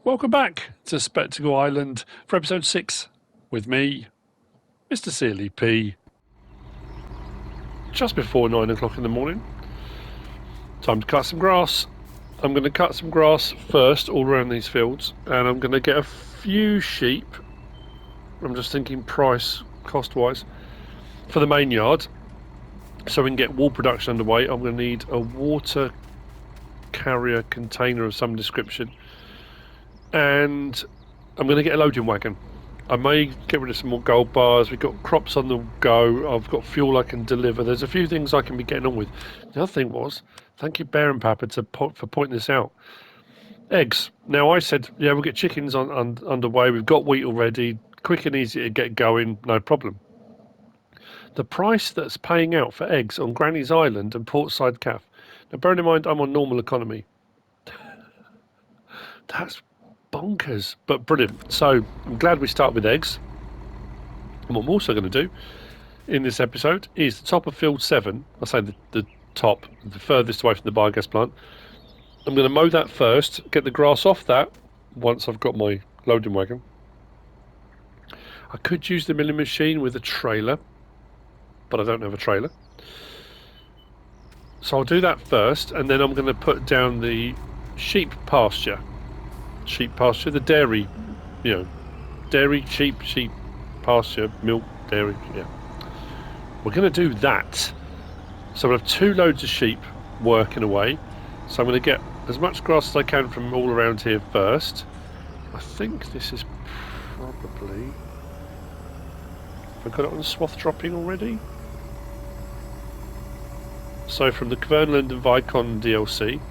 Welcome back to Spectacle Island for episode 6 with me, Mr. Searley P. Just before 9 o'clock in the morning. Time to cut some grass. I'm going to cut some grass first all around these fields, and I'm going to get a few sheep. I'm just thinking price, cost-wise, for the main yard. So we can get wool production underway. I'm going to need a water carrier container of some description. And I'm going to get a loading wagon. I may get rid of some more gold bars. We've got crops on the go. I've got fuel I can deliver. There's a few things I can be getting on with. The other thing was, thank you Bear and Papa for pointing this out. Eggs. Now I said, yeah, we'll get chickens underway. We've got wheat already. Quick and easy to get going. No problem. The price that's paying out for eggs on Granny's Island and Portside Calf. Now bearing in mind I'm on normal economy. That's bonkers, but brilliant. So I'm glad we start with eggs. And what I'm also going to do in this episode is the top of field 7. I say the top, the furthest away from the biogas plant. I'm going to mow that first, get the grass off that once I've got my loading wagon. I could use the milling machine with a trailer, but I don't have a trailer. So I'll do that first, and then I'm going to put down the sheep pasture, the dairy, dairy, sheep pasture, milk, dairy, yeah. We're going to do that. So we'll have 2 loads of sheep working away. So I'm going to get as much grass as I can from all around here first. I think this is probably... Have I got it on swath dropping already? So from the Kverneland and Vicon DLC,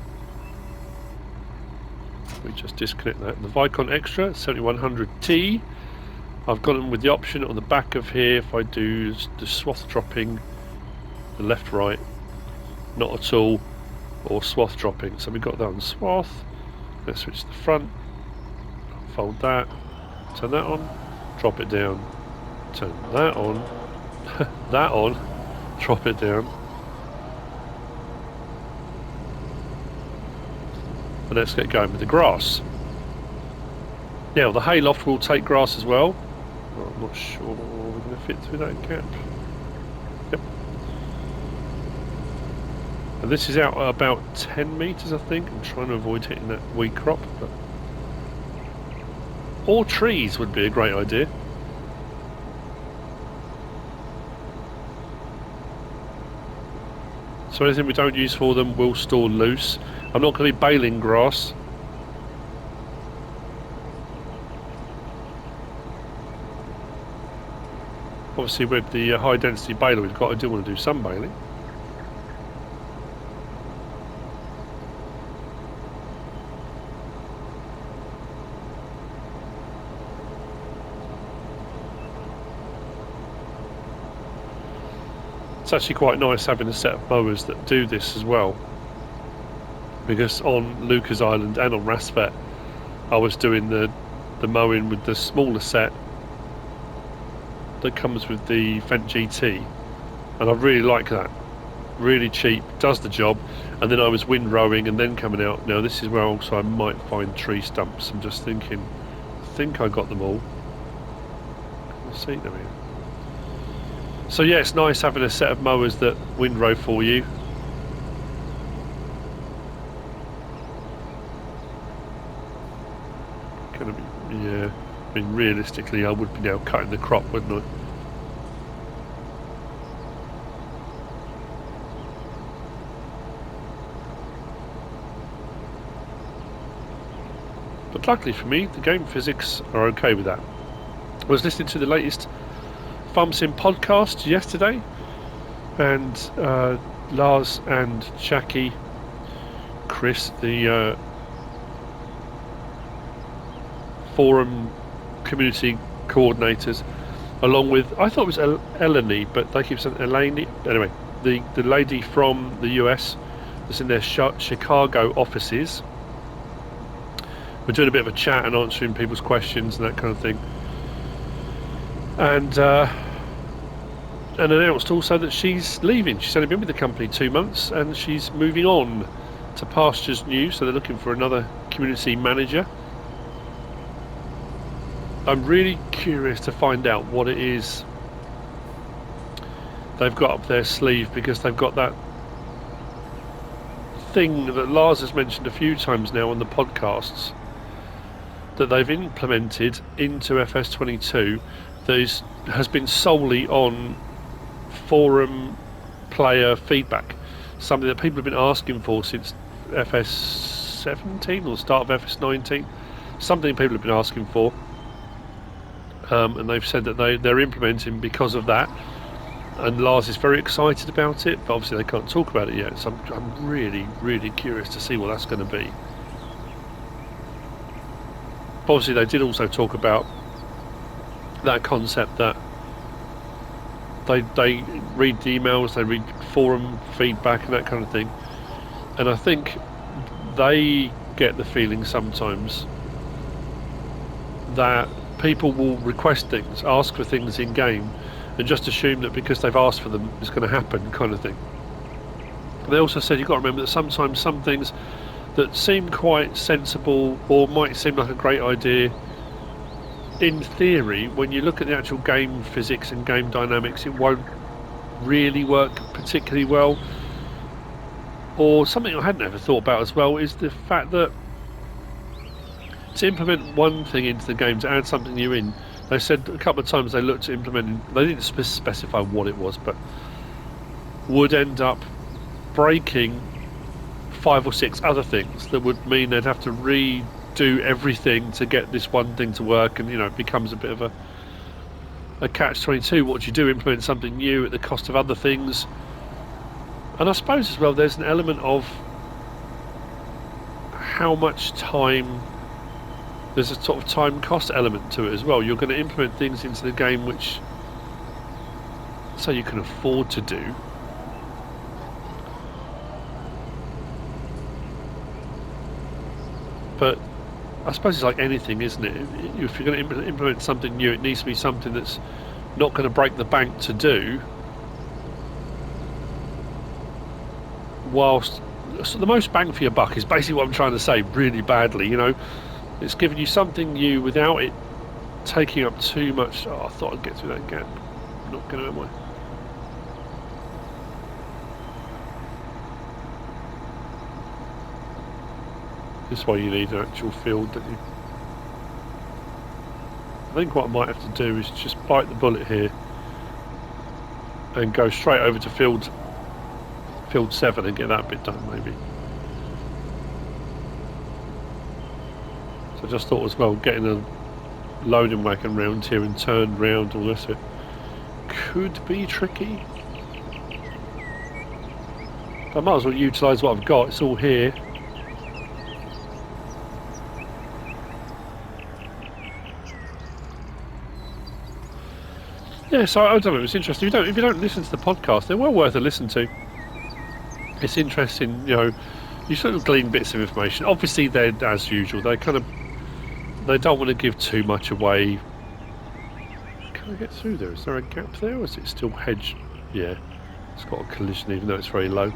we just disconnect that. The Vicon Extra 7100T. I've got them with the option on the back of here. If I do the swath dropping, the left, right, not at all, or swath dropping. So we've got that on swath. Let's switch to the front. Fold that. Turn that on. Drop it down. Turn that on. That on. Drop it down. And let's get going with the grass. Now the hayloft will take grass as well. I'm not sure we're going to fit through that gap. Yep. And this is out at about 10 metres I think. I'm trying to avoid hitting that wheat crop. But... Or trees would be a great idea. So anything we don't use for them we'll store loose. I'm not going to be baling grass. Obviously with the high density baler we've got, I do want to do some baling. It's actually quite nice having a set of mowers that do this as well. Because on Lucas Island and on Rasvet I was doing the mowing with the smaller set that comes with the Fendt GT, and I really like that. Really cheap, does the job. And then I was windrowing and then coming out. Now this is where also I might find tree stumps. I'm just thinking, I think I got them all. Let's see, there we go. So yeah, it's nice having a set of mowers that windrow for you. Yeah, I mean realistically I would be now cutting the crop, wouldn't I? But luckily for me, the game physics are okay with that. I was listening to the latest Farm Sim podcast yesterday, and Lars and Jackie, Chris, the forum community coordinators, along with, I thought it was Eleni, but they keep saying Eleni. Anyway, the lady from the US that's in their Chicago offices. We're doing a bit of a chat and answering people's questions and that kind of thing. And announced also that she's leaving. She's only been with the company 2 months and she's moving on to pastures new, so they're looking for another community manager. I'm really curious to find out what it is they've got up their sleeve, because they've got that thing that Lars has mentioned a few times now on the podcasts that they've implemented into FS22 that has been solely on forum player feedback, something that people have been asking for since FS17 or start of FS19, something people have been asking for, and they've said that they're implementing because of that, and Lars is very excited about it, but obviously they can't talk about it yet, so I'm really, really curious to see what that's going to be. Obviously they did also talk about that concept that they read the emails, they read forum feedback and that kind of thing, and I think they get the feeling sometimes that people will request things, ask for things in game, and just assume that because they've asked for them it's going to happen, kind of thing. They also said you've got to remember that sometimes some things that seem quite sensible or might seem like a great idea, in theory, when you look at the actual game physics and game dynamics, it won't really work particularly well. Or something I hadn't ever thought about as well is the fact that to implement one thing into the game, to add something new in, they said a couple of times they looked at implementing, they didn't specify what it was, but would end up breaking 5 or 6 other things that would mean they'd have to redo everything to get this one thing to work, and it becomes a bit of a catch-22. What do you do? Implement something new at the cost of other things? And I suppose as well there's an element of how much time, there's a sort of time cost element to it as well. You're going to implement things into the game which so you can afford to do, but I suppose it's like anything, isn't it? If you're going to implement something new, it needs to be something that's not going to break the bank to do, whilst so the most bang for your buck is basically what I'm trying to say really badly. It's giving you something new without it taking up too much. I thought I'd get through that gap. I'm not going to, am I? This is why you need an actual field, don't you? I think what I might have to do is just bite the bullet here and go straight over to field 7 and get that bit done, maybe. So I just thought as well, getting a loading wagon round here and turned round, all this, it could be tricky. But I might as well utilise what I've got. It's all here. Yeah, so I don't know, it's interesting. If you don't listen to the podcast, they're well worth a listen to. It's interesting, you sort of glean bits of information. Obviously, they're, as usual, they don't want to give too much away. Can I get through there? Is there a gap there, or is it still hedged? Yeah, it's got a collision even though it's very low.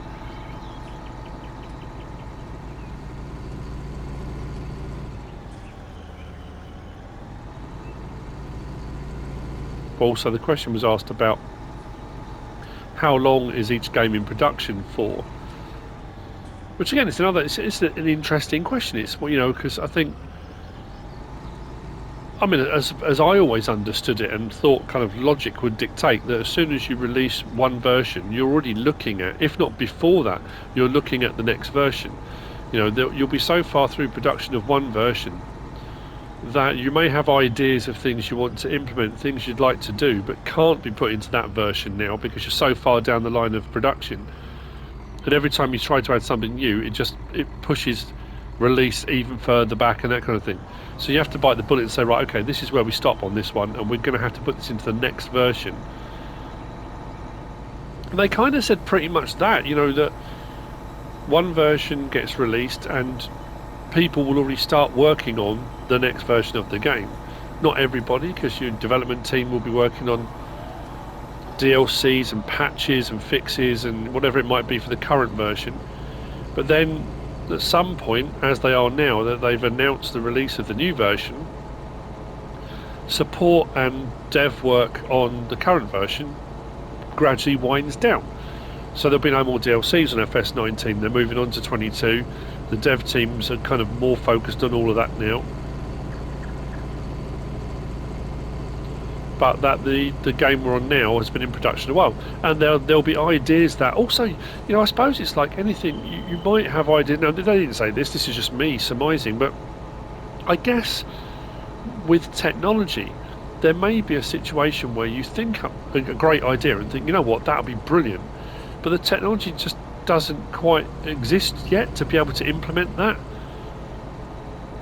Also, the question was asked about how long is each game in production for, which again it's an interesting question. It's because I think, as I always understood it and thought kind of logic would dictate that as soon as you release one version, you're already looking at, if not before that, you're looking at the next version. You'll be so far through production of one version that you may have ideas of things you want to implement, things you'd like to do, but can't be put into that version now because you're so far down the line of production. And every time you try to add something new, it pushes release even further back and that kind of thing. So you have to bite the bullet and say, right, okay, this is where we stop on this one, and we're going to have to put this into the next version. And they kind of said pretty much that, that one version gets released and people will already start working on the next version of the game. Not everybody, because your development team will be working on DLCs and patches and fixes and whatever it might be for the current version. But then at some point, as they are now, that they've announced the release of the new version, support and dev work on the current version gradually winds down. So there'll be no more DLCs on FS19. They're moving on to 22. The dev teams are kind of more focused on all of that now. But that the game we're on now has been in production a while, and there'll be ideas that also, you know, I suppose it's like anything. You might have ideas. Now they didn't say this. This is just me surmising, but I guess with technology, there may be a situation where you think a great idea and think, you know what, that would be brilliant, but the technology just doesn't quite exist yet to be able to implement that.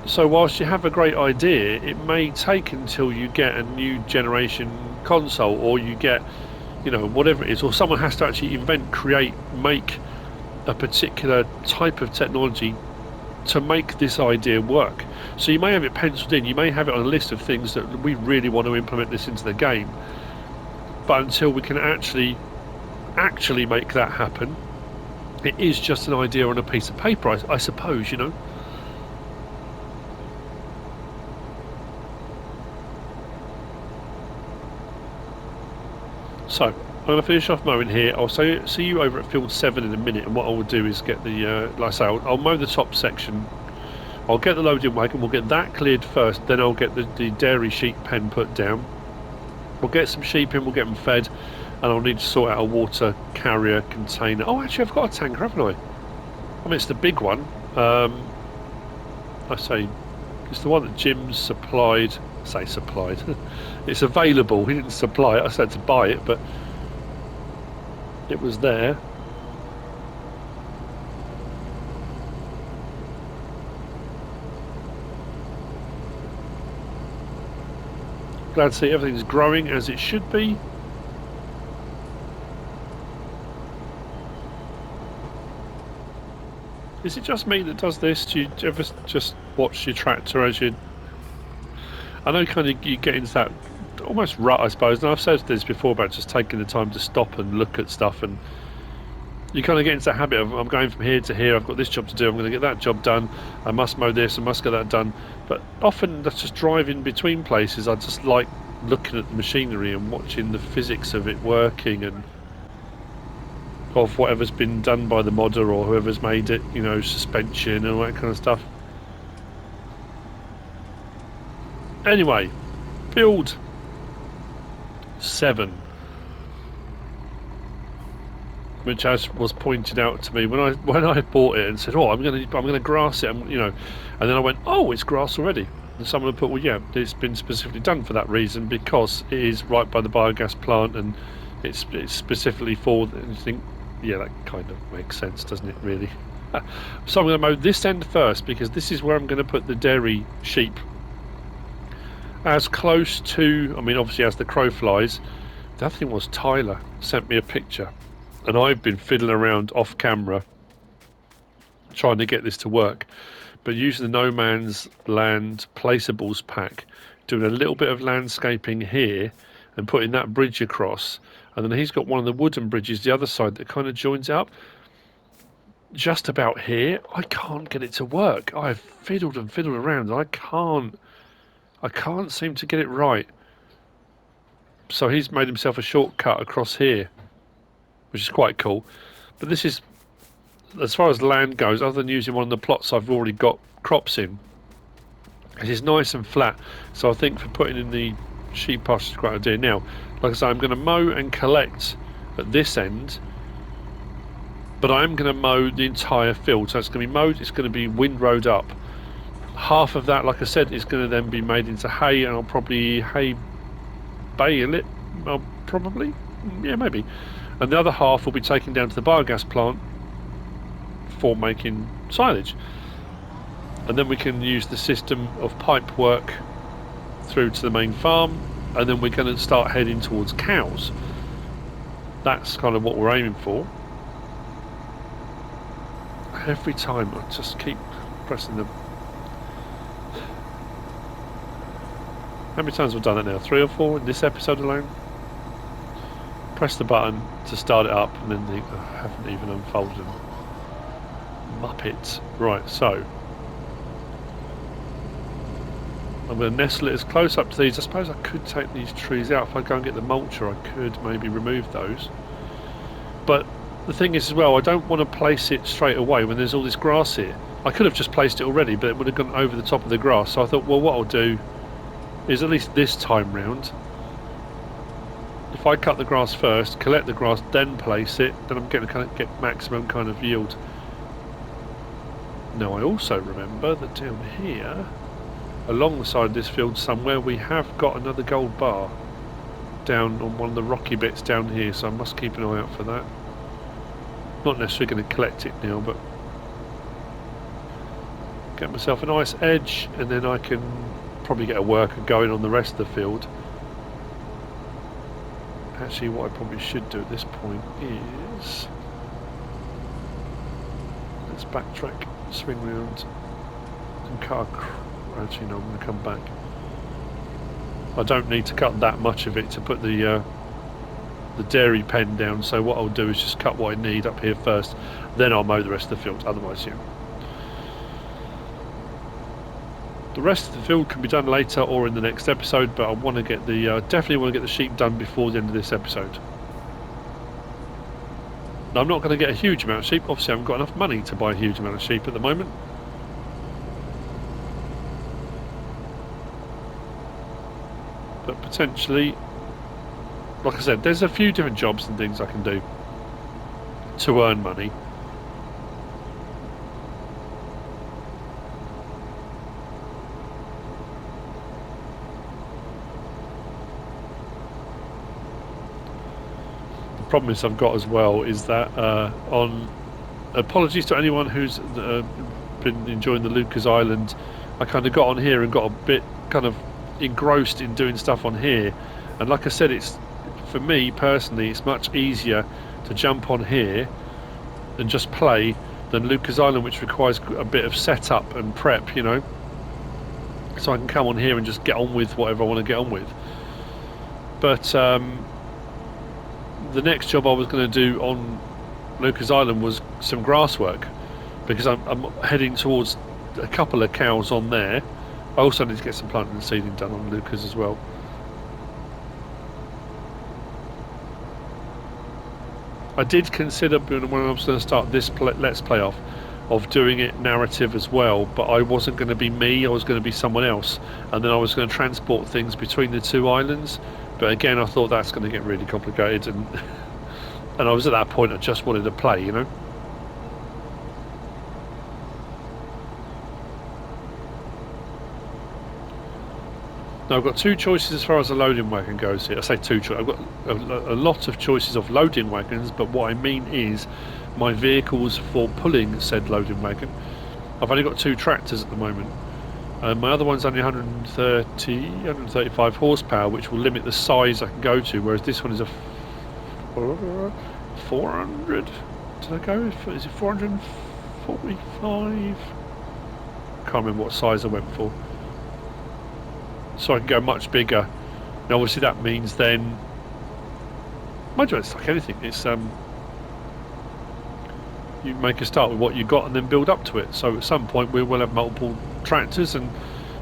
So whilst you have a great idea, it may take until you get a new generation console, or you get, you know, whatever it is, or someone has to actually invent, create, make a particular type of technology to make this idea work. So you may have it penciled in, you may have it on a list of things that we really want to implement this into the game, but until we can actually make that happen, it is just an idea on a piece of paper, I suppose, you know. So, I'm going to finish off mowing here. I'll see you over at field 7 in a minute, and what I will do is get the, like I say, I'll mow the top section. I'll get the loading wagon, we'll get that cleared first, then I'll get the dairy sheep pen put down. We'll get some sheep in, we'll get them fed, and I'll need to sort out a water carrier container. Oh, actually, I've got a tanker, haven't I? I mean, it's the big one. I say, it's the one that Jim's supplied. Say supplied. It's available. He didn't supply it. I said to buy it, but it was there. Glad to see everything's growing as it should be. Is it just me that does this? Do you ever just watch your tractor as you... I know kind of you get into that almost rut, I suppose, and I've said this before about just taking the time to stop and look at stuff, and you kind of get into the habit of, I'm going from here to here, I've got this job to do, I'm going to get that job done, I must mow this, I must get that done. But often that's just driving between places. I just like looking at the machinery and watching the physics of it working, and of whatever's been done by the modder or whoever's made it, you know, suspension and all that kind of stuff. Anyway, field 7, which, as was pointed out to me when I bought it and said, "Oh, I'm gonna grass it," you know, and then I went, "Oh, it's grass already." And someone put, "Well, yeah, it's been specifically done for that reason, because it is right by the biogas plant, and it's specifically for." And you think, yeah, that kind of makes sense, doesn't it? Really. So I'm going to mow this end first, because this is where I'm going to put the dairy sheep. As close to, I mean, obviously as the crow flies. The other thing was Tyler sent me a picture, and I've been fiddling around off camera trying to get this to work, but using the No Man's Land Placeables pack, doing a little bit of landscaping here and putting that bridge across, and then he's got one of the wooden bridges the other side that kind of joins up just about here. I can't get it to work. I've fiddled and fiddled around, and I can't seem to get it right. So he's made himself a shortcut across here, which is quite cool. But this is, as far as land goes, other than using one of the plots I've already got crops in, it is nice and flat. So I think for putting in the sheep pasture is a great idea. Now, like I say, I'm going to mow and collect at this end, but I am going to mow the entire field. So it's going to be mowed, it's going to be windrowed up. Half of that, like I said, is going to then be made into hay, and I'll probably hay bale it. I'll probably, yeah, maybe. And the other half will be taken down to the biogas plant for making silage. And then we can use the system of pipe work through to the main farm, and then we're going to start heading towards cows. That's kind of what we're aiming for. Every time I just keep pressing the... How many times have I done that now? 3 or 4 in this episode alone? Press the button to start it up, and then think, I haven't even unfolded them. Muppets. Right, so I'm going to nestle it as close up to these. I suppose I could take these trees out. If I go and get the mulcher, I could maybe remove those. But the thing is as well, I don't want to place it straight away when there's all this grass here. I could have just placed it already, but it would have gone over the top of the grass. So I thought, well, what I'll do is, at least this time round, if I cut the grass first, collect the grass, then place it, then I'm going to get maximum kind of yield. Now I also remember that down here, along the side of this field somewhere, we have got another gold bar down on one of the rocky bits down here, so I must keep an eye out for that. Not necessarily going to collect it now, but get myself a nice edge, and then I can probably get a worker going on the rest of the field. Actually, what I probably should do at this point is, let's backtrack, swing round, and cut actually no, I'm going to come back. I don't need to cut that much of it to put the dairy pen down, so what I'll do is just cut what I need up here first, then I'll mow the rest of the field. Otherwise, yeah. The rest of the field can be done later or in the next episode, but I want to get the definitely want to get the sheep done before the end of this episode. Now, I'm not going to get a huge amount of sheep. Obviously, I haven't got enough money to buy a huge amount of sheep at the moment. But potentially, like I said, there's a few different jobs and things I can do to earn money. The problem is I've got as well is that on apologies to anyone who's been enjoying the Lucas Island, I kind of got on here and got a bit kind of engrossed in doing stuff on here, and like I said, it's, for me personally, it's much easier to jump on here and just play than Lucas Island, which requires a bit of setup and prep, you know, so I can come on here and just get on with whatever I want to get on with. But the next job I was going to do on Lucas Island was some grass work, because I'm heading towards a couple of cows on there. I also need to get some planting and seeding done on Lucas as well. I did consider, when I was going to start this Let's Play off, of doing it narrative as well, but I wasn't going to be me, I was going to be someone else, and then I was going to transport things between the two islands. But again, I thought that's going to get really complicated, and and I was at that point I just wanted to play, you know. Now I've got two choices as far as the loading wagon goes here. I say two choices. I've got a lot of choices of loading wagons, but what I mean is my vehicles for pulling said loading wagon. I've only got two tractors at the moment. My other one's only 135 horsepower, which will limit the size I can go to, whereas this one is a 400. Did I go? Is it 445? Can't remember what size I went for. So I can go much bigger. Now obviously that means then, mind you, it's like anything, it's you make a start with what you got and then build up to it. So at some point we will have multiple tractors, and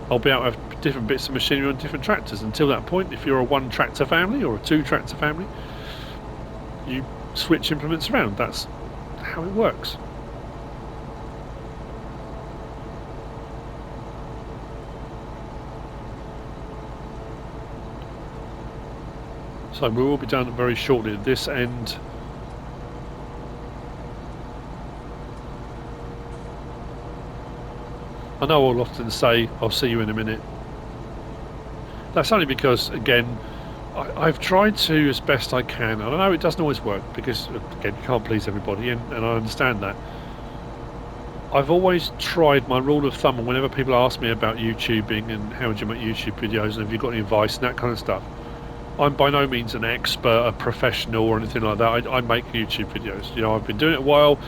I'll be able to have different bits of machinery on different tractors. Until that point, if you're a one tractor family or a two tractor family, you switch implements around. That's how it works. So we will be done very shortly at this end. I know I'll often say, I'll see you in a minute. That's only because, again, I've tried to as best I can, and I know it doesn't always work, because, again, you can't please everybody, and I understand that. I've always tried my rule of thumb, and whenever people ask me about YouTubing and how do you make YouTube videos, and have you got any advice and that kind of stuff, I'm by no means an expert, a professional or anything like that. I make YouTube videos. You know, I've been doing it a while.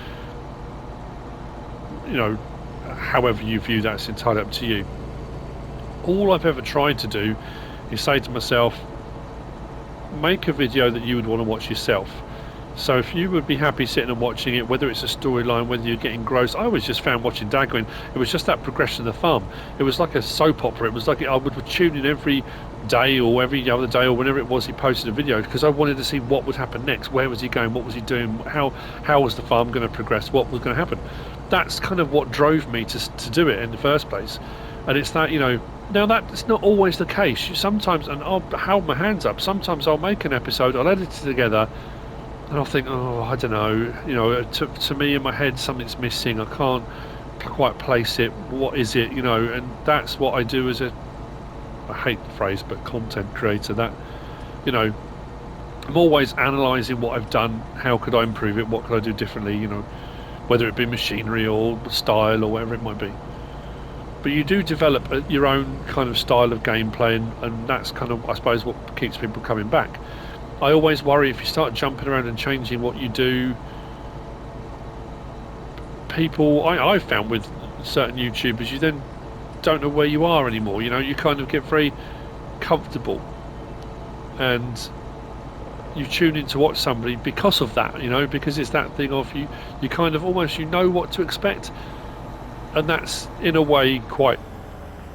You know, however you view that, it's entirely up to you. All I've ever tried to do is say to myself, make a video that you would want to watch yourself. So if you would be happy sitting and watching it, whether it's a storyline, whether you're getting gross, I always just found watching Dagwin, it was just that progression of the farm. It was like a soap opera. It was like I would tune in every day or every other day or whenever it was he posted a video, because I wanted to see what would happen next. Where was he going? What was he doing? How was the farm going to progress? What was going to happen? That's kind of what drove me to do it in the first place. And it's that, now that's not always the case. Sometimes, and I'll hold my hands up, sometimes I'll make an episode, I'll edit it together, and I'll think, oh, I don't know, to me in my head something's missing, I can't quite place it, what is it, and that's what I do as I hate the phrase, but content creator, that, I'm always analysing what I've done, how could I improve it, what could I do differently, whether it be machinery or style or whatever it might be. But you do develop your own kind of style of gameplay, and that's kind of, I suppose, what keeps people coming back. I always worry if you start jumping around and changing what you do, people, I've found with certain YouTubers, you then don't know where you are anymore. You kind of get very comfortable, and you tune in to watch somebody because of that, because it's that thing of you kind of almost, what to expect, and that's in a way quite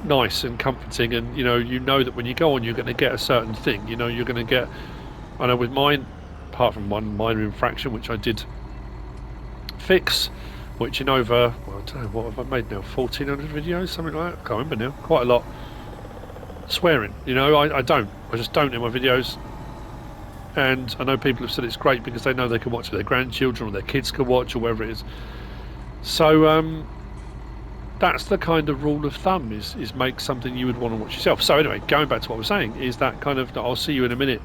nice and comforting, and you know that when you go on you're going to get a certain thing, you're going to get, I know with mine, apart from one minor infraction which I did fix, which in over, well, I don't know, what have I made now, 1,400 videos, something like that, I can't remember now, quite a lot. Swearing, I just don't in my videos, and I know people have said it's great because they know they can watch it with their grandchildren or their kids can watch or whatever it is. So that's the kind of rule of thumb, is make something you would want to watch yourself. So anyway, going back to what I was saying, is that kind of, I'll see you in a minute.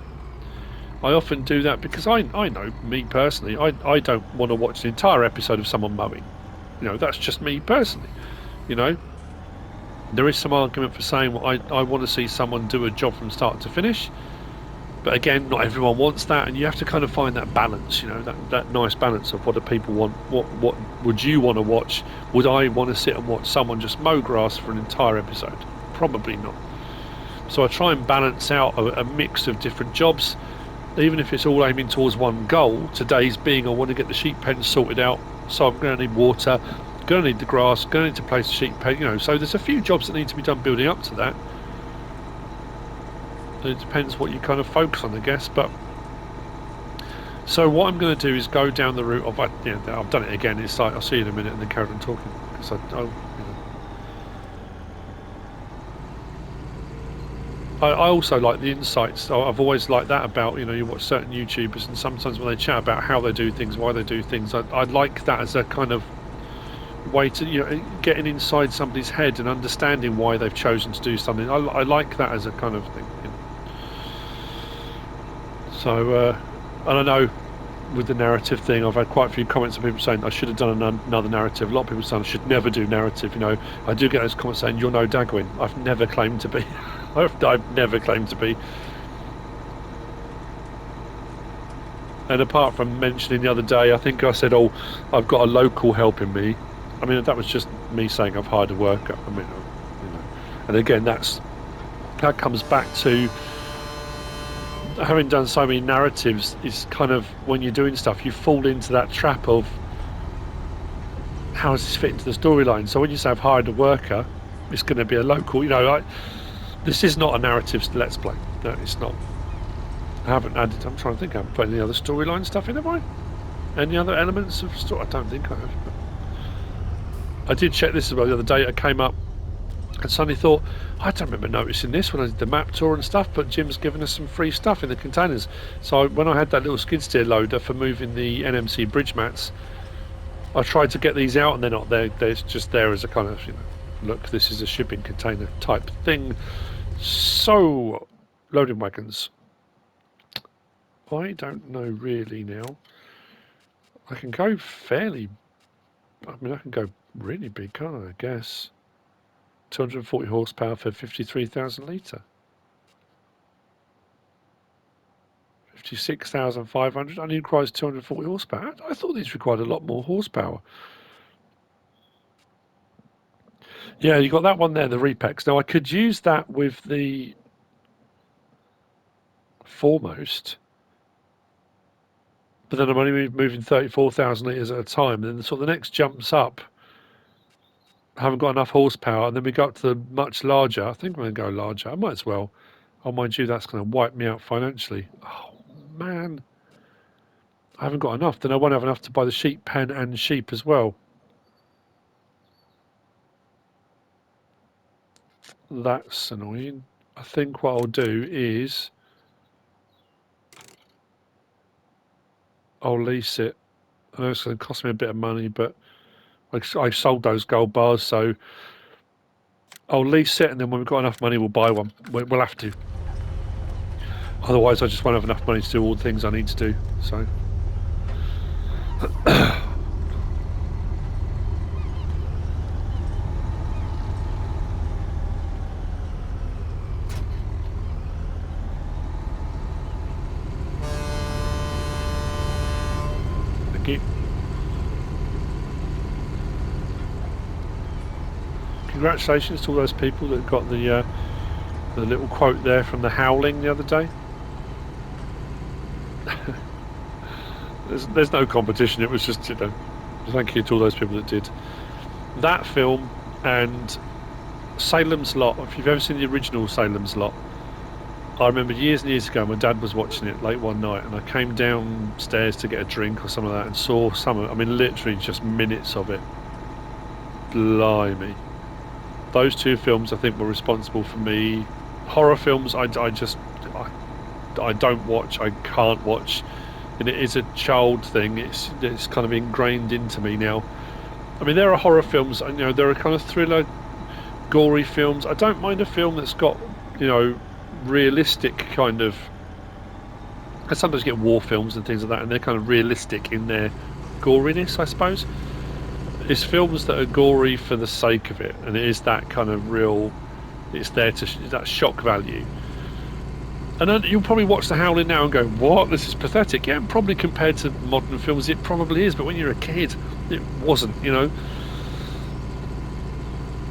I often do that because I know, me personally, I don't want to watch an entire episode of someone mowing. That's just me personally. There is some argument for saying, well, I want to see someone do a job from start to finish. But again, not everyone wants that, and you have to kind of find that balance, that nice balance of what do people want, what would you want to watch? Would I want to sit and watch someone just mow grass for an entire episode? Probably not. So I try and balance out a mix of different jobs, even if it's all aiming towards one goal. Today's being, I want to get the sheep pen sorted out, so I'm going to need water, going to need the grass, going to need to place the sheep pen, so there's a few jobs that need to be done building up to that. It depends what you kind of focus on, I guess. But so what I'm going to do is go down the route of, I've done it again. It's like, I'll see you in a minute, and then carry on talking, because I also like the insights. I've always liked that about, you watch certain YouTubers, and sometimes when they chat about how they do things, why they do things, I like that as a kind of way to, getting inside somebody's head and understanding why they've chosen to do something. I like that as a kind of thing. So, and I know with the narrative thing, I've had quite a few comments of people saying I should have done another narrative. A lot of people saying I should never do narrative. I do get those comments saying you're no Dagwin. I've never claimed to be. I've never claimed to be. And apart from mentioning the other day, I think I said, oh, I've got a local helping me. I mean, that was just me saying I've hired a worker. I mean, and again, that comes back to having done so many narratives. Is kind of, when you're doing stuff, you fall into that trap of how does this fit into the storyline. So when you say I've hired a worker, it's going to be a local. This is not a narrative Let's Play. No, it's not. I haven't added. I'm trying to think. I haven't put any other storyline stuff in, have I? Any other elements of story? I don't think I have. But I did check this as well the other day. It came up, and suddenly thought, I don't remember noticing this when I did the map tour and stuff, but Jim's given us some free stuff in the containers. So when I had that little skid steer loader for moving the NMC bridge mats, I tried to get these out, and they're not there. They're just there as a kind of, look, this is a shipping container type thing. So, loading wagons. I don't know really now. I can go fairly, I mean, I can go really big, can't I guess. 240 horsepower for 53,000 litre. 56,500, only requires 240 horsepower. I thought these required a lot more horsepower. Yeah, you got that one there, the Repex. Now I could use that with the Foremost, but then I'm only moving 34,000 litres at a time. And then sort of the next jumps up, I haven't got enough horsepower, and then we go up to the much larger. I think I'm going to go larger. I might as well. Oh, mind you, that's going to wipe me out financially. Oh, man. I haven't got enough. Then I won't have enough to buy the sheep pen and sheep as well. That's annoying. I think what I'll do is I'll lease it. I know it's going to cost me a bit of money, but I sold those gold bars, so I'll lease it, and then when we've got enough money, we'll buy one. We'll have to. Otherwise, I just won't have enough money to do all the things I need to do. So. Thank you. Congratulations to all those people that got the little quote there from the Howling the other day. There's no competition. It was just, you know, thank you to all those people that did that film. And Salem's Lot, if you've ever seen the original Salem's Lot, I remember years and years ago my dad was watching it late one night, and I came downstairs to get a drink or something like that and saw some of it. I mean, literally just minutes of it. Blimey. Those two films I think were responsible for me. Horror films I don't watch, I can't watch, and it is a child thing. It's kind of ingrained into me now. I mean, there are horror films, you know, there are kind of thriller, gory films. I don't mind a film that's got, you know, realistic kind of. I sometimes get war films and things like that, and they're kind of realistic in their goriness, I suppose. It's films that are gory for the sake of it, and it is that kind of real. It's there to that shock value. And then you'll probably watch The Howling now and go, "What? This is pathetic." Yeah, probably compared to modern films, it probably is. But when you're a kid, it wasn't, you know.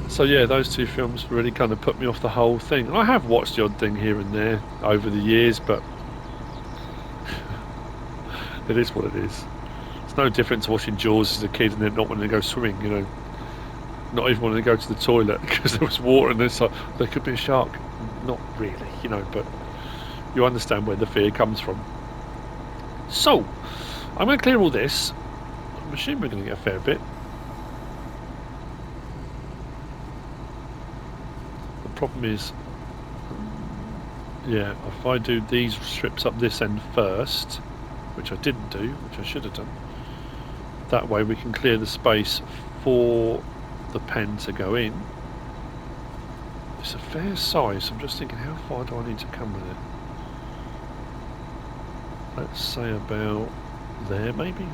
So yeah, those two films really kind of put me off the whole thing. And I have watched the odd thing here and there over the years, but it is what it is. It's no different to watching Jaws as a kid and then not wanting to go swimming, you know. Not even wanting to go to the toilet because there was water and it's like, there could be a shark. Not really, you know, but you understand where the fear comes from. So, I'm going to clear all this. I'm assuming we're going to get a fair bit. The problem is, yeah, if I do these strips up this end first, which I didn't do, which I should have done, that way we can clear the space for the pen to go in. It's a fair size. I'm just thinking, how far do I need to come with it? Let's say about there, maybe.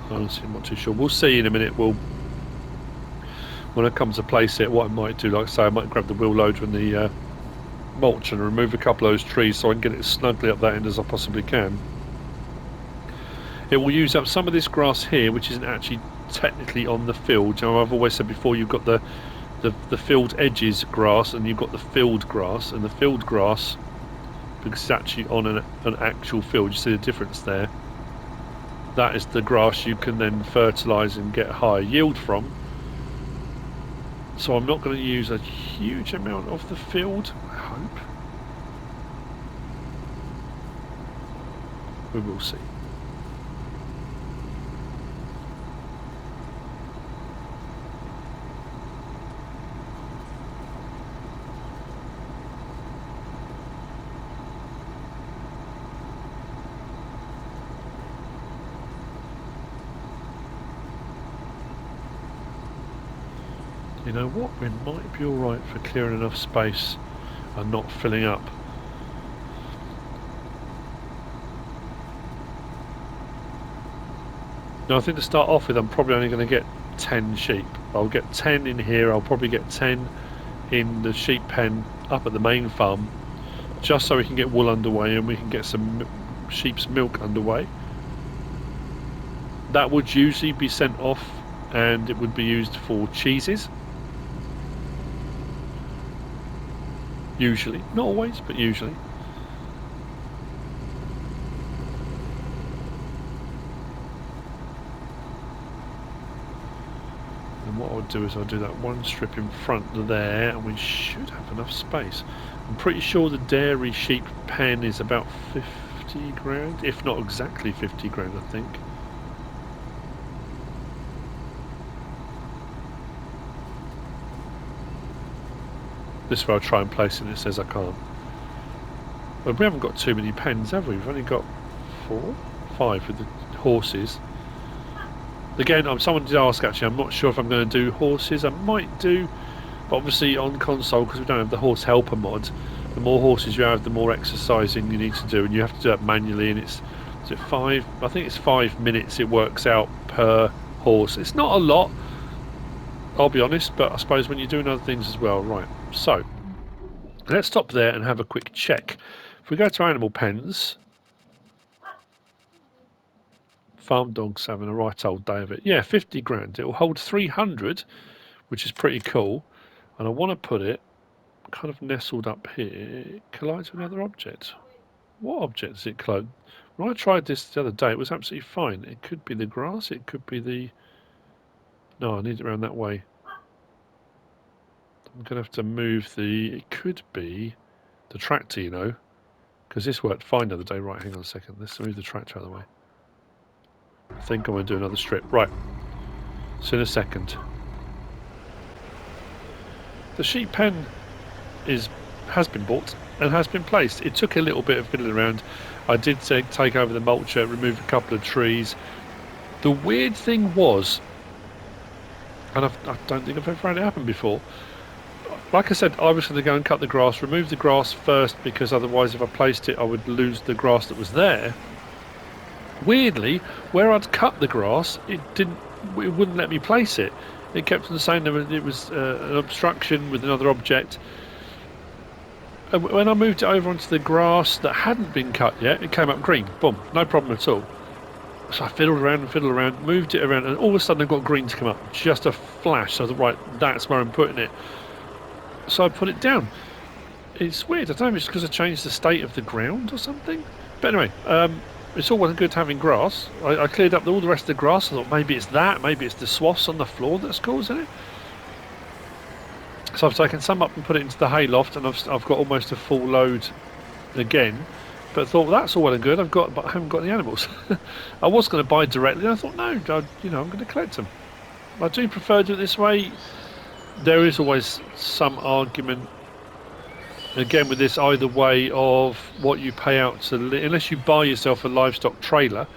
Honestly, I'm not too sure. We'll see in a minute. When I come to place it, what I might do, like I say, I might grab the wheel loader and the mulch and remove a couple of those trees so I can get it as snugly up that end as I possibly can. It will use up some of this grass here, which isn't actually technically on the field. You know, I've always said before, you've got the field edges grass and you've got the field grass, and the field grass, because it's actually on an actual field, you see the difference there. That is the grass you can then fertilise and get a higher yield from. So I'm not going to use a huge amount of the field, I hope. We will see. You know what, we might be alright for clearing enough space and not filling up. Now I think to start off with, I'm probably only going to get 10 sheep. I'll get 10 in here, I'll probably get 10 in the sheep pen up at the main farm, just so we can get wool underway and we can get some sheep's milk underway. That would usually be sent off and it would be used for cheeses. Usually, not always, but usually. what I'll do is I'll do that one strip in front there, and we should have enough space. I'm pretty sure the dairy sheep pen is about 50 grand, if not exactly 50 grand, I think. This way I'll try and place it, and it says I can't. But we haven't got too many pens, have we? We've only got 4, 5 with the horses. Again, someone did ask actually, I'm not sure if I'm going to do horses. I might do, but obviously on console, because we don't have the horse helper mod, the more horses you have, the more exercising you need to do, and you have to do that manually, and is it 5? I think it's 5 minutes it works out per horse. It's not a lot, I'll be honest, but I suppose when you're doing other things as well. Right, so let's stop there and have a quick check. If we go to animal pens, farm dogs having a right old day of it. Yeah, 50 grand. It will hold 300, which is pretty cool. And I want to put it kind of nestled up here. It collides with another object. What object does it collide? When I tried this the other day, it was absolutely fine. It could be the grass. It could be the... No, I need it around that way. I'm going to have to move the... It could be the tractor, you know, because this worked fine the other day. Right, hang on a second. Let's move the tractor out of the way. I think I'm going to do another strip. Right. So in a second. The sheep pen has been bought and has been placed. It took a little bit of fiddling around. I did take over the mulcher, remove a couple of trees. The weird thing was, and I don't think I've ever had it happen before, like I said, I was going to go and cut the grass, remove the grass first, because otherwise if I placed it I would lose the grass that was there. Weirdly, where I'd cut the grass, it wouldn't let me place it. It kept on saying it was an obstruction with another object. And when I moved it over onto the grass that hadn't been cut yet, it came up green. Boom, no problem at all. So I fiddled around, moved it around, and all of a sudden I got green to come up. Just a flash. So I thought, right, that's where I'm putting it. So I put it down. It's weird. I don't know if it's because I changed the state of the ground or something. But anyway, it's all well and good having grass. I cleared up all the rest of the grass. I thought maybe it's that, maybe it's the swaths on the floor that's causing it. So I've taken some up and put it into the hay loft, and I've got almost a full load again. But I thought, well, that's all well and good. But I haven't got any animals. I was going to buy directly, and I thought, no, I'm going to collect them. I do prefer doing it this way. There is always some argument, again, with this either way of what you pay out to, unless you buy yourself a livestock trailer,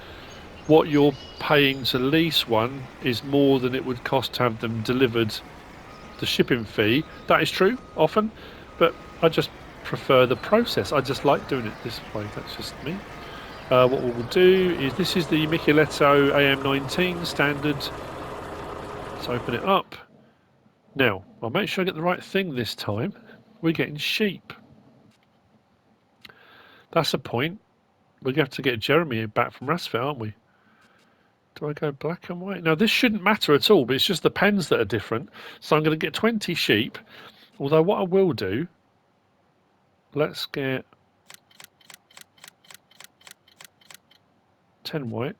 what you're paying to lease one is more than it would cost to have them delivered. The shipping fee, that is true often, but I just prefer the process. I just like doing it this way. That's just me. What we'll do is, this is the Micheletto AM19 standard. Let's open it up. Now, I'll make sure I get the right thing this time. We're getting sheep. That's a point. We're going to have to get Jeremy back from Rasfet, aren't we? Do I go black and white? Now, this shouldn't matter at all, but it's just the pens that are different. So I'm going to get 20 sheep. Although what I will do, let's get 10 white.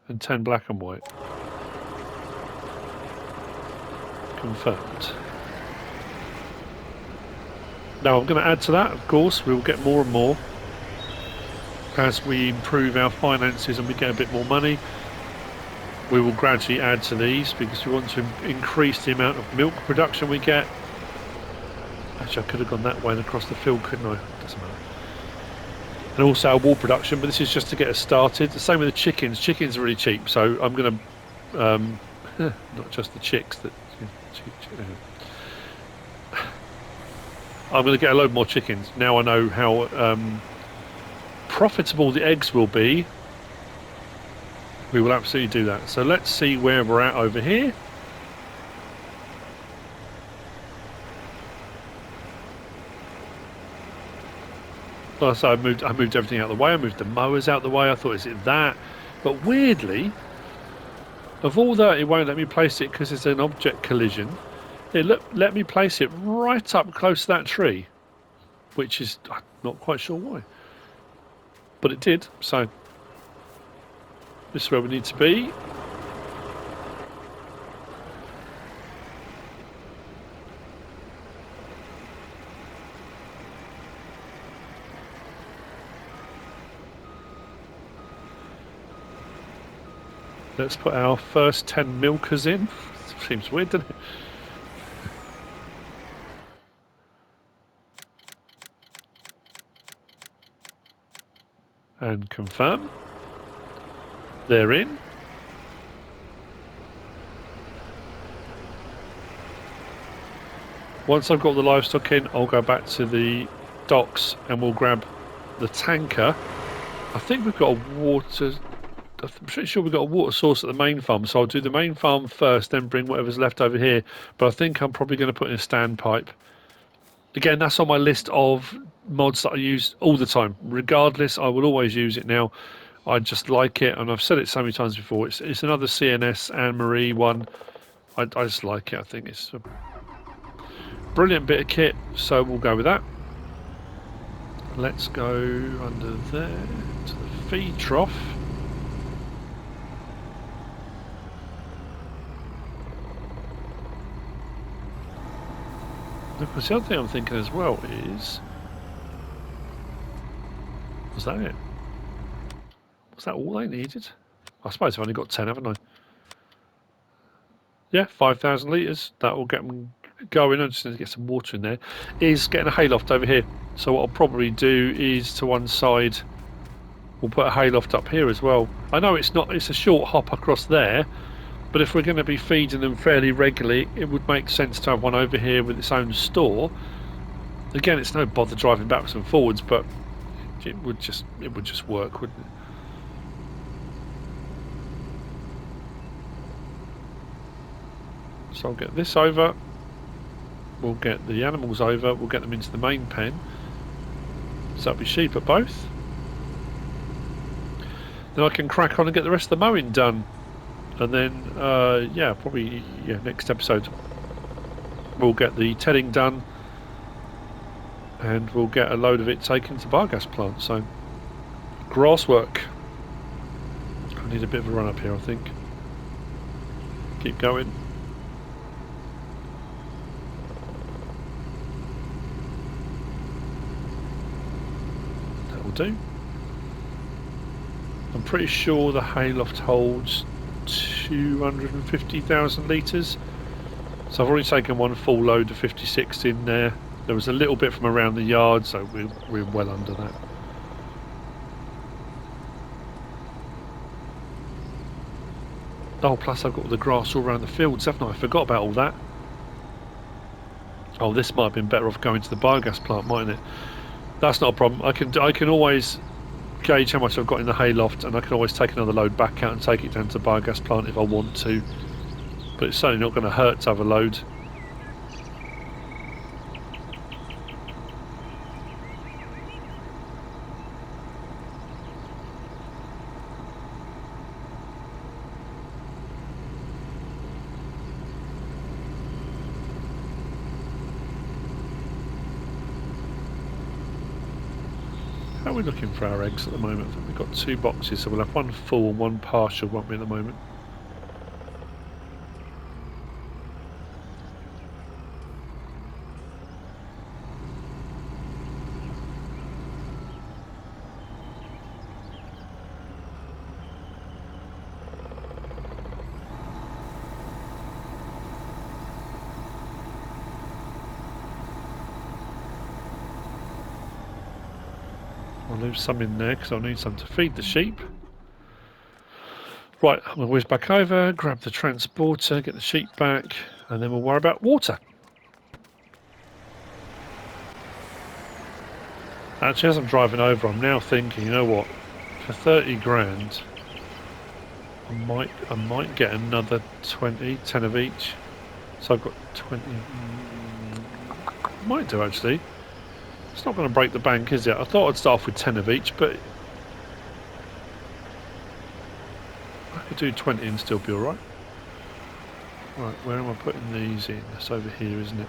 And 10 black and white. Confirmed. Now I'm going to add to that, of course. We'll get more and more as we improve our finances and we get a bit more money. We will gradually add to these because we want to increase the amount of milk production we get. Actually, I could have gone that way and across the field, couldn't I? Doesn't matter. And also our wool production, but this is just to get us started. The same with the chickens. Chickens are really cheap, so I'm going to not just the chicks that. I'm going to get a load more chickens. Now I know how profitable the eggs will be. We will absolutely do that. So let's see where we're at over here. So I moved everything out of the way. I moved the mowers out of the way. I thought, is it that? But weirdly, of all that, it won't let me place it because it's an object collision. It let me place it right up close to that tree, which is, I'm not quite sure why. But it did, so This is where we need to be. Let's put our first 10 milkers in. Seems weird, doesn't it? And confirm. They're in. Once I've got the livestock in, I'll go back to the docks and we'll grab the tanker. I think we've got a water... I'm pretty sure we've got a water source at the main farm, so I'll do the main farm first, then bring whatever's left over here. But I think I'm probably going to put in a standpipe. Again, that's on my list of mods that I use all the time. Regardless, I will always use it now. I just like it, and I've said it so many times before. It's another CNS and Marie one. I just like it. I think it's a brilliant bit of kit, so we'll go with that. Let's go under there to the feed trough. Because the other thing I'm thinking as well is... Was that it? Was that all I needed? I suppose I've only got 10, haven't I? Yeah, 5,000 litres. That will get them going. I just need to get some water in there. Is getting a hayloft over here. So what I'll probably do is to one side, we'll put a hayloft up here as well. I know it's a short hop across there, but if we're going to be feeding them fairly regularly, it would make sense to have one over here with its own store. Again, it's no bother driving backwards and forwards, but it would just work, wouldn't it? So I'll get this over. We'll get the animals over. We'll get them into the main pen. So that'll be sheep at both. Then I can crack on and get the rest of the mowing done. And then, next episode we'll get the tedding done and we'll get a load of it taken to biogas plant. So, grass work. I need a bit of a run up here, I think. Keep going. That will do. I'm pretty sure the hayloft holds 250,000 litres, so I've already taken one full load of 56 in there. There was a little bit from around the yard, so we're well under that. Oh, plus I've got all the grass all around the fields, haven't I? I forgot about all that. Oh, this might have been better off going to the biogas plant, mightn't it? That's not a problem. I can always gauge how much I've got in the hayloft, and I can always take another load back out and take it down to the biogas plant if I want to, but it's certainly not going to hurt to have a load. How are we looking for our eggs at the moment? I think we've got 2 boxes, so we'll have one full and one partial, won't we, at the moment? I'll leave some in there because I'll need some to feed the sheep. Right, I'm going to whiz back over, grab the transporter, get the sheep back, and then we'll worry about water. Actually, as I'm driving over, I'm now thinking, you know what, for 30 grand, I might get another 20, 10 of each. So I've got 20, might do actually. It's not going to break the bank, is it? I thought I'd start off with 10 of each, but I could do 20 and still be alright. Right, where am I putting these in? It's over here, isn't it?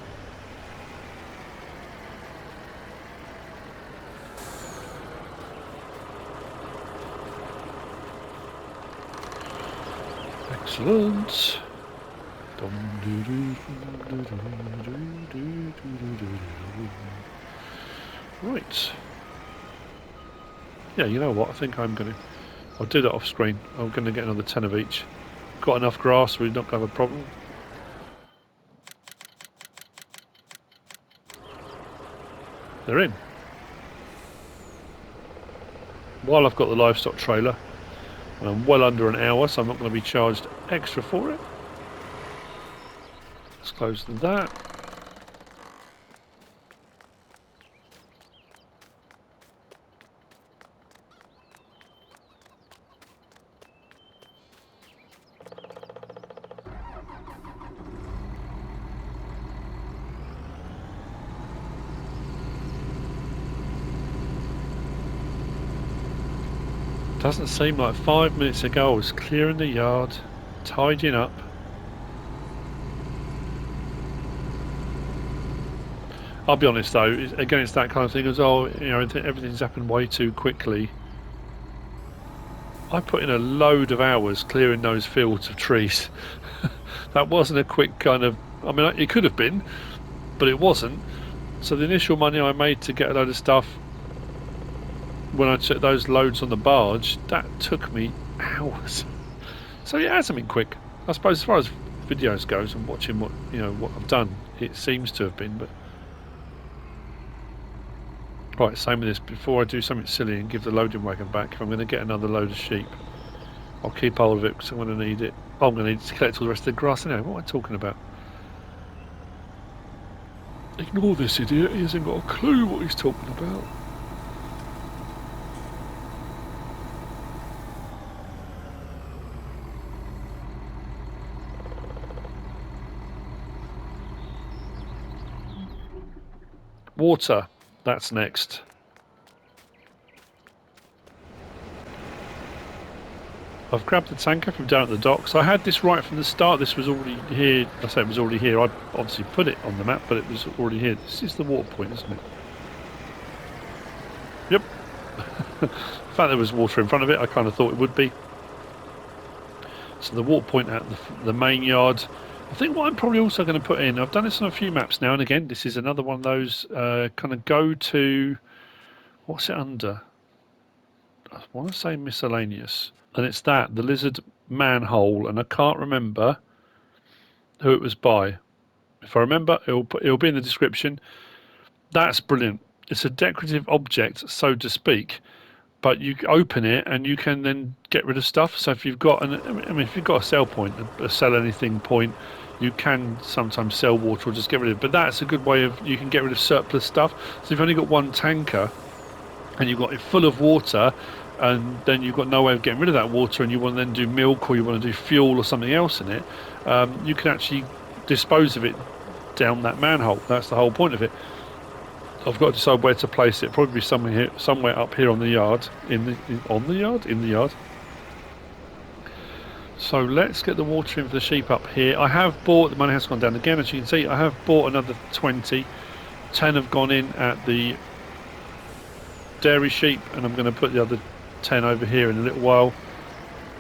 Excellent. Right. Yeah, you know what? I think I'm going to... I'll do that off screen. I'm going to get another 10 of each. Got enough grass, we're not going to have a problem. They're in. While I've got the livestock trailer, and I'm well under an hour, so I'm not going to be charged extra for it. Let's close that. Doesn't seem like 5 minutes ago I was clearing the yard, tidying up. I'll be honest though, again it's that kind of thing as oh, you know, everything's happened way too quickly. I put in a load of hours clearing those fields of trees. That wasn't a quick kind of, I mean it could have been, but it wasn't. So the initial money I made to get a load of stuff when I took those loads on the barge, that took me hours. So yeah, it hasn't been quick. I suppose as far as videos goes and watching what what I've done, it seems to have been. But right, same with this. Before I do something silly and give the loading wagon back, if I'm going to get another load of sheep, I'll keep hold of it because I'm going to need it. Oh, I'm going to need it to collect all the rest of the grass anyway. What am I talking about? Ignore this idiot. He hasn't got a clue what he's talking about. Water, that's next. I've grabbed the tanker from down at the docks. I had this right from the start. This was already here. I say it was already here. I obviously put it on the map, but it was already here. This is the water point, isn't it? Yep. The fact there was water in front of it, I kind of thought it would be. So the water point at the main yard. I think what I'm probably also going to put in, I've done this on a few maps now, and again, this is another one of those kind of go to, what's it under? I want to say miscellaneous. And it's that, the lizard manhole, and I can't remember who it was by. If I remember, it'll be in the description. That's brilliant. It's a decorative object, so to speak, but you open it and you can then get rid of stuff. So if you've got if you've got a sell point, a sell anything point, you can sometimes sell water or just get rid of it. But that's a good way of, you can get rid of surplus stuff. So if you've only got one tanker and you've got it full of water, and then you've got no way of getting rid of that water, and you want to then do milk or you want to do fuel or something else in it, you can actually dispose of it down that manhole. That's the whole point of it. I've got to decide where to place it. Probably somewhere up here on the yard, in the yard. So let's get the water in for the sheep up here. I have bought, the money has gone down again, as you can see. I have bought another 20. 10 have gone in at the dairy sheep, and I'm going to put the other 10 over here in a little while.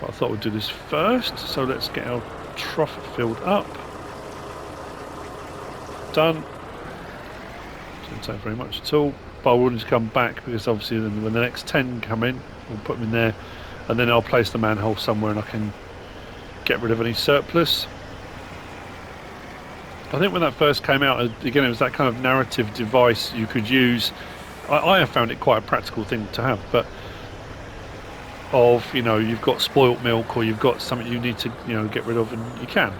But I thought we'd do this first. So let's get our trough filled up. Done. Didn't take very much at all, but I will just come back, because obviously then when the next 10 come in, we'll put them in there, and then I'll place the manhole somewhere and I can get rid of any surplus. I think when that first came out, again, it was that kind of narrative device you could use. I have found it quite a practical thing to have, but you've got spoilt milk, or you've got something you need to get rid of, and you can.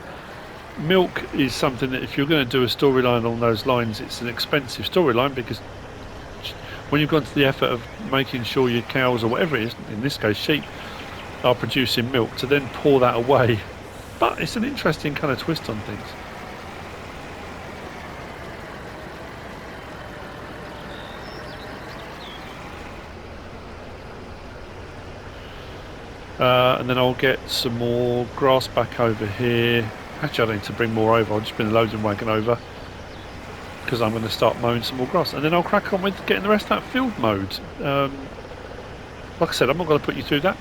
Milk is something that if you're going to do a storyline along those lines, it's an expensive storyline, because when you've gone to the effort of making sure your cows, or whatever it is, in this case sheep, are producing milk, to then pour that away. But it's an interesting kind of twist on things. And then I'll get some more grass back over here. Actually, I don't need to bring more over. I'll just bring the loading wagon over, because I'm going to start mowing some more grass, and then I'll crack on with getting the rest of that field mowed. Like I said, I'm not going to put you through that.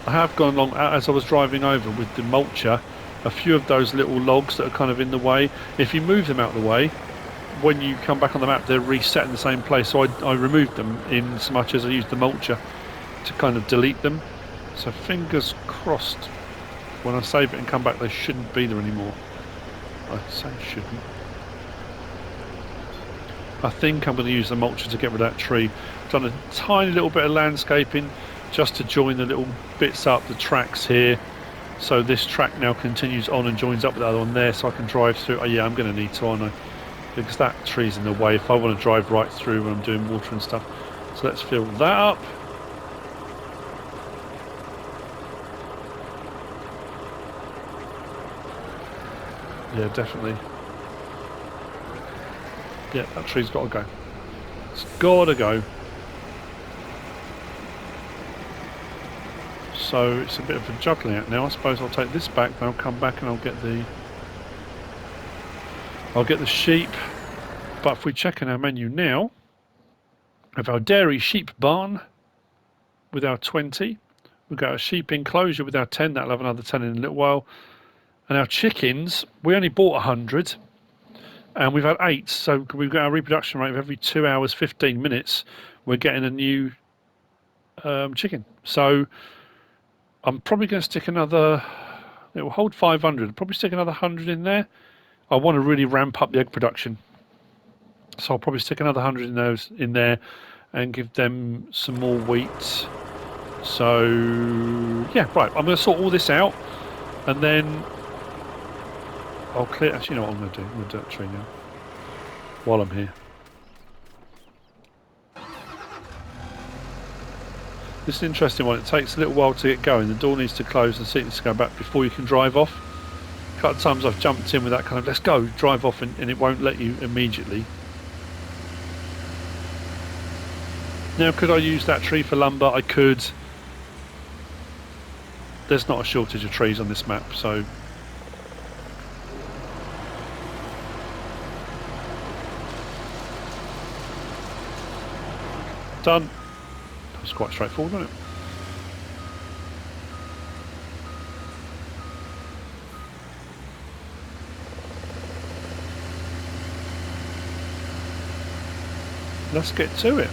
I have gone along, as I was driving over with the mulcher, a few of those little logs that are kind of in the way. If you move them out of the way, when you come back on the map, they're reset in the same place. So I removed them in so much as I used the mulcher to kind of delete them. So fingers crossed, when I save it and come back, they shouldn't be there anymore. I'd say shouldn't. I think I'm going to use the mulcher to get rid of that tree. I've done a tiny little bit of landscaping just to join the little bits up, the tracks here. So this track now continues on and joins up with the other one there, so I can drive through. Oh yeah, I'm going to need to, aren't I? Because that tree's in the way if I want to drive right through when I'm doing water and stuff. So let's fill that up. Yeah, definitely. Yeah, that tree's got to go. It's got to go. So it's a bit of a juggling act now. I suppose I'll take this back, then I'll come back and I'll get the sheep. But if we check in our menu now, we have our dairy sheep barn with our 20. We've got our sheep enclosure with our 10. That'll have another 10 in a little while. And our chickens, we only bought 100. And we've had 8. So we've got our reproduction rate of every 2 hours, 15 minutes. We're getting a new chicken. So I'm probably going to stick another, it will hold 500, probably stick another 100 in there. I want to really ramp up the egg production. So I'll probably stick another 100 in there and give them some more wheat. So, yeah, right, I'm going to sort all this out and then I'll clear, actually, you know what I'm going to do? I'm going to do that tree now while I'm here. This is an interesting one. It takes a little while to get going. The door needs to close and the seat needs to go back before you can drive off. A couple of times I've jumped in with that kind of let's go, drive off, and it won't let you immediately. Now, could I use that tree for lumber? I could. There's not a shortage of trees on this map, so done. It's quite straightforward, isn't it? Let's get to it.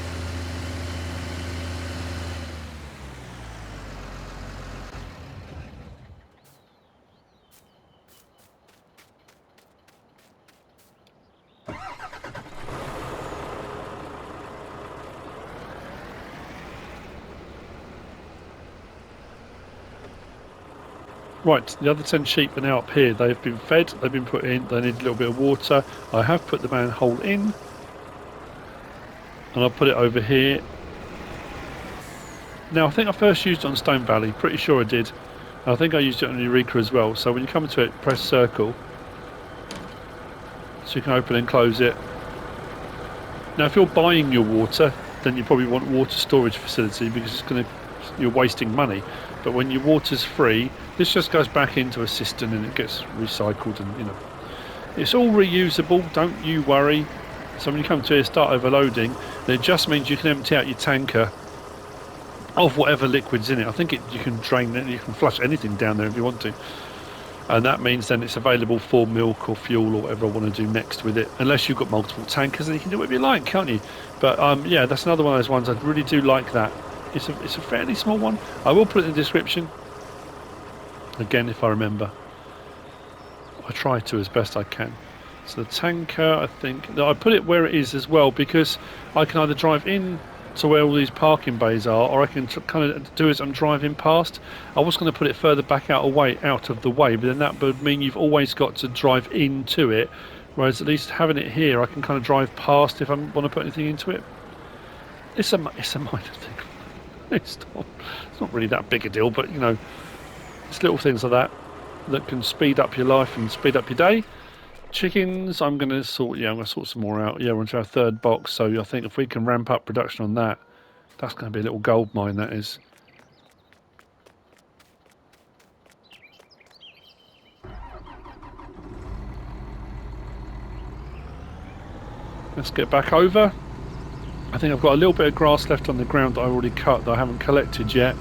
Right, the other 10 sheep are now up here. They've been fed, they've been put in, they need a little bit of water. I have put the manhole in. And I'll put it over here. Now, I think I first used it on Stone Valley, pretty sure I did. And I think I used it on Eureka as well. So when you come to it, press circle. So you can open and close it. Now, if you're buying your water, then you probably want water storage facility because you're wasting money. But when your water's free, this just goes back into a cistern and it gets recycled, and you know, it's all reusable, don't you worry. So when you come to here, start overloading, then it just means you can empty out your tanker of whatever liquid's in it. I think you can drain it, you can flush anything down there if you want to. And that means then it's available for milk or fuel or whatever I want to do next with it. Unless you've got multiple tankers, then you can do whatever you like, can't you? But yeah, that's another one of those ones. I really do like that. It's a fairly small one. I will put it in the description. Again, if I remember. I try to as best I can. So the tanker, I think, I put it where it is as well because I can either drive in to where all these parking bays are, or I can kind of do as I'm driving past. I was going to put it further back out of the way, but then that would mean you've always got to drive into it. Whereas at least having it here, I can kind of drive past if I want to put anything into it. It's a minor thing. It's not really that big a deal, but you know, it's little things like that can speed up your life and speed up your day. Chickens, I'm going to sort some more out. Yeah, we're into our third box, so I think if we can ramp up production on that, that's going to be a little gold mine, that is. Let's get back over. I think I've got a little bit of grass left on the ground that I already cut that I haven't collected yet.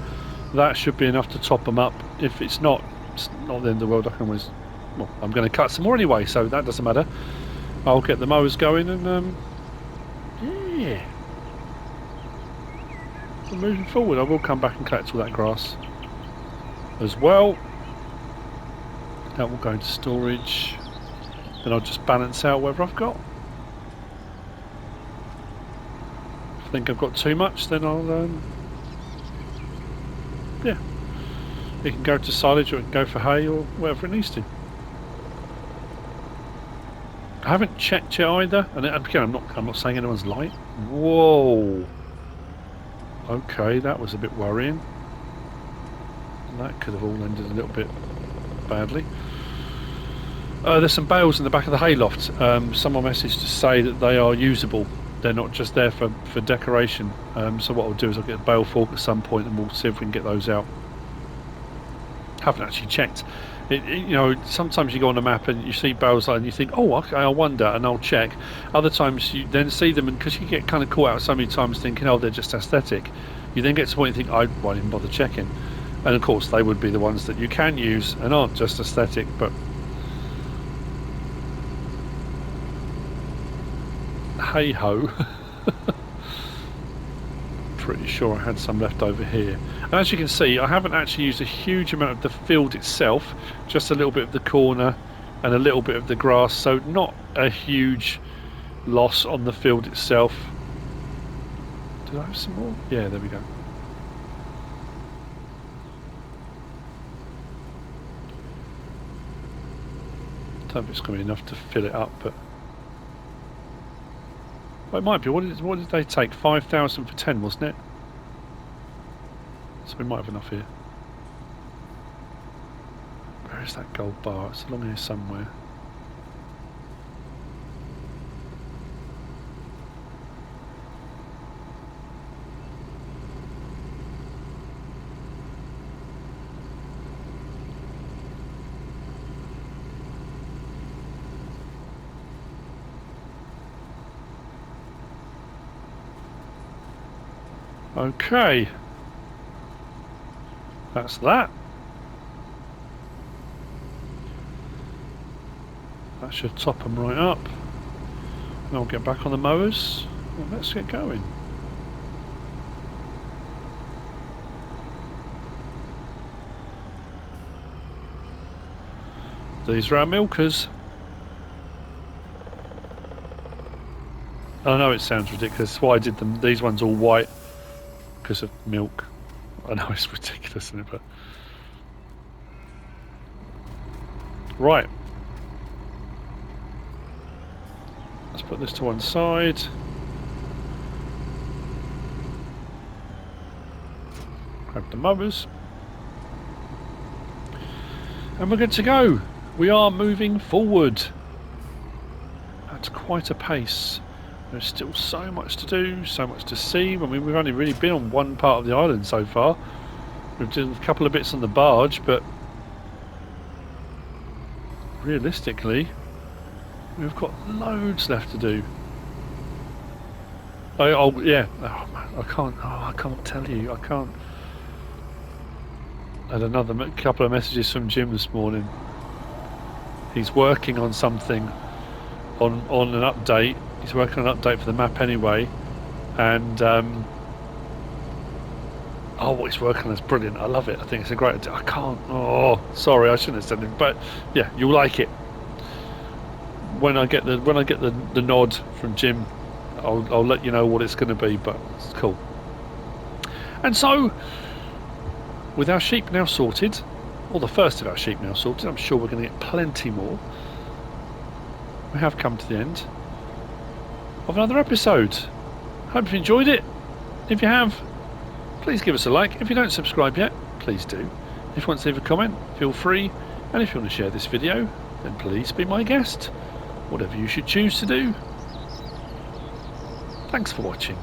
that should be enough to top them up. If it's not the end of the world. I can always, well, I'm going to cut some more anyway, so that doesn't matter. I'll get the mowers going and yeah, we're moving forward. I will come back and collect all that grass as well. That will go into storage. Then I'll just balance out whatever I've got. If I think I've got too much, then I'll yeah, it can go to silage or it can go for hay or whatever it needs to. I haven't checked yet either, and again, I'm not saying anyone's light. Whoa. Okay, that was a bit worrying. That could have all ended a little bit badly. There's some bales in the back of the hayloft. Someone messaged to say that they are usable. They're not just there for decoration. So what I'll do is I'll get a bale fork at some point and we'll see if we can get those out. Haven't actually checked. You know, sometimes you go on a map and you see bales and you think, oh, okay, I wonder, and I'll check. Other times you then see them, and because you get kind of caught out so many times thinking, oh, they're just aesthetic, you then get to the point you think, I won't even bother checking. And of course, they would be the ones that you can use and aren't just aesthetic, but hey ho. Pretty sure I had some left over here. And as you can see, I haven't actually used a huge amount of the field itself, just a little bit of the corner and a little bit of the grass, so not a huge loss on the field itself. Did I have some more? Yeah, there we go. I don't know if it's going to be enough to fill it up, but well, it might be. What did they take? 5,000 for 10, wasn't it? So we might have enough here. Where is that gold bar? It's along here somewhere. Okay, that's that. That should top them right up. And I'll get back on the mowers. Well, let's get going. These are our milkers. I know it sounds ridiculous. That's why I did them. These ones all white. Because of milk. I know it's ridiculous, isn't it? But right, let's put this to one side. Grab the mowers, and we're good to go. We are moving forward at quite a pace. There's still so much to do, so much to see. I mean, we've only really been on one part of the island so far. We've done a couple of bits on the barge, but realistically, we've got loads left to do. Oh yeah. Oh man, I can't tell you. I can't. I had another couple of messages from Jim this morning. He's working on something, on an update. He's working on an update for the map anyway, and oh, what he's working on is brilliant. I love it. I think it's a great idea. I can't. Oh, sorry, I shouldn't have said it, but yeah, you'll like it when I get the nod from Jim. I'll let you know what it's going to be, but it's cool. And so, with our sheep now sorted, or the first of our sheep now sorted, I'm sure we're going to get plenty more. We have come to the end of another episode. Hope you've enjoyed it. If you have, please give us a like. If you don't subscribe yet, please do. If you want to leave a comment, feel free. And if you want to share this video, then please be my guest. Whatever you should choose to do. Thanks for watching.